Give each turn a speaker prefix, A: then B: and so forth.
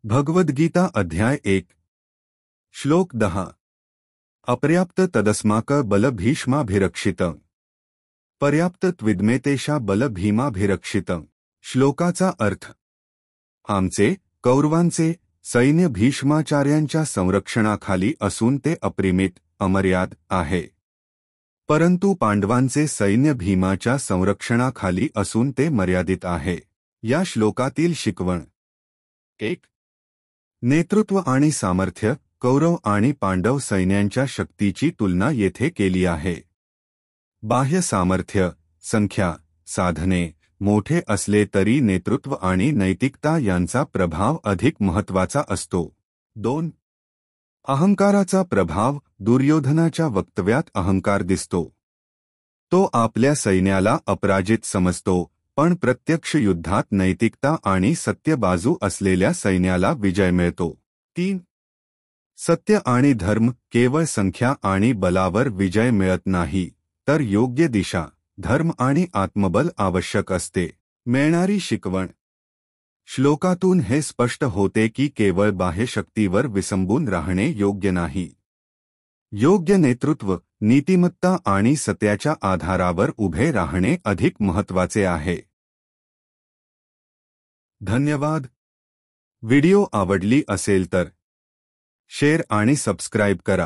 A: भगवद्गीता अध्याय 1 श्लोक 10 अपर्याप्त तदस्माक बल भीष्माभिरक्षितं पर्याप्त त्विद्मेतेषा बल भीमाभिरक्षितं। श्लोकाचा अर्थ आमचे कौरवांचे सैन्य भीष्माचार्यांच्या संरक्षणाखाली असून ते अप्रिमित अमर्याद आहे, परंतु पांडवांचे सैन्य भीमाच्या संरक्षणाखाली असून ते मर्यादित आहे। या श्लोकातील शिकवण 1. नेतृत्व आणि सामर्थ्य कौरव आणि पांडव सैन्यांच्या शक्तीची तुलना येथे केली आहे। बाह्य सामर्थ्य संख्या साधने मोठे असले तरी नेतृत्व आणि नैतिकता यांचा प्रभाव अधिक महत्त्वाचा असतो। 2. अहंकाराचा प्रभाव दुर्योधनाच्या वक्तव्यात अहंकार दिसतो। तो आपल्या सैन्याला अपराजित समजतो, पण प्रत्यक्ष युद्धात नैतिकता आणि सत्य बाजू असलेल्या सैन्याला विजय मिळतो। 3. सत्य आणि धर्म केवळ संख्या आणि बलावर विजय मिळत नाही, तर योग्य दिशा धर्म आणि आत्मबल आवश्यक असते। मिळणारी शिकवण श्लोकातून हे स्पष्ट होते की केवळ बाह्य शक्तीवर विसंबून राहणे योग्य नाही। योग्य नेतृत्व नीतिमत्ता आणि सत्याच्या आधारावर उभे राहणे अधिक महत्त्वाचे आहे। धन्यवाद। व्हिडिओ आवडली असेल तर शेअर आणि सबस्क्राइब करा।